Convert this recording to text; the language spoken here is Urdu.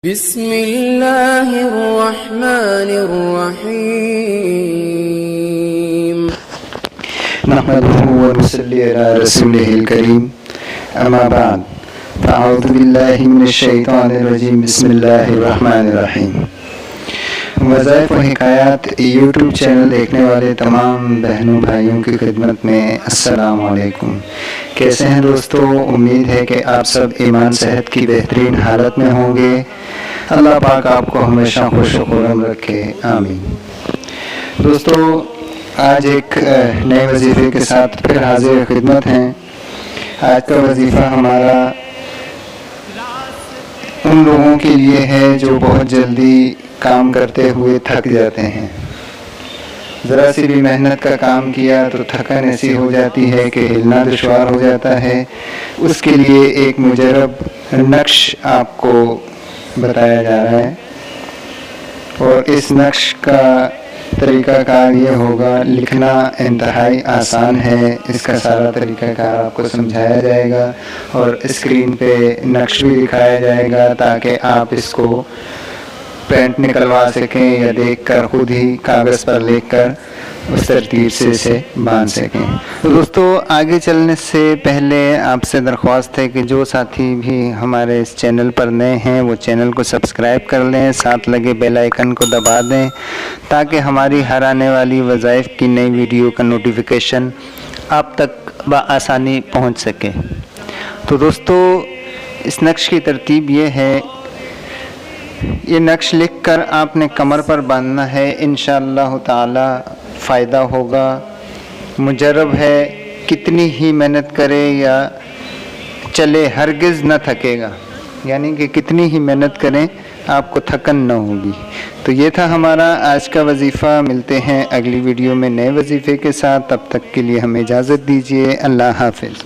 بسم اللہ الرحمن الرحیم نحمده ونصلي على رسوله الكريم اما بعد فاعوذ باللہ من الشیطان الرجیم بسم اللہ الرحمن الرحیم۔ وظائف و حکایات یوٹیوب چینل دیکھنے والے تمام بہنوں بھائیوں کی خدمت میں السلام علیکم۔ کیسے ہیں دوستو؟ امید ہے کہ آپ سب ایمان صحت کی بہترین حالت میں ہوں گے۔ اللہ پاک آپ کو ہمیشہ خوش و خرم رکھے، آمین۔ دوستو، آج ایک نئے وظیفے کے ساتھ پھر حاضر خدمت ہیں۔ آج کا وظیفہ ہمارا ان لوگوں کے لیے ہے جو بہت جلدی کام کرتے ہوئے تھک جاتے ہیں۔ ذرا سی بھی محنت کا کام کیا تو تھکن ایسی ہو جاتی ہے کہ ہلنا دشوار ہو جاتا ہے۔ اس کے لیے ایک مجرب نقش آپ کو بتایا جا رہا ہے، اور اس نقش کا طریقہ کار یہ ہوگا، لکھنا انتہائی آسان ہے۔ اس کا سارا طریقہ کار آپ کو سمجھایا جائے گا اور اسکرین پہ نقش بھی دکھایا جائے گا تاکہ آپ اس کو پرنٹ نکلوا سکیں یا دیکھ کر خود ہی کاغذ پر لکھ کر اس ترتیب سے اسے باندھ سکیں۔ تو دوستو، آگے چلنے سے پہلے آپ سے درخواست ہے کہ جو ساتھی بھی ہمارے اس چینل پر نئے ہیں وہ چینل کو سبسکرائب کر لیں، ساتھ لگے بیل آئیکن کو دبا دیں تاکہ ہماری ہر آنے والی وظائف کی نئی ویڈیو کا نوٹیفیکیشن آپ تک بآسانی پہنچ سکے۔ تو دوستو، اس نقش کی ترتیب یہ ہے، یہ نقش لکھ کر آپ نے کمر پر باندھنا ہے، انشاءاللہ تعالی فائدہ ہوگا۔ مجرب ہے، کتنی ہی محنت کرے یا چلے ہرگز نہ تھکے گا، یعنی کہ کتنی ہی محنت کریں آپ کو تھکن نہ ہوگی۔ تو یہ تھا ہمارا آج کا وظیفہ۔ ملتے ہیں اگلی ویڈیو میں نئے وظیفے کے ساتھ، تب تک کے لیے ہمیں اجازت دیجیے۔ اللہ حافظ۔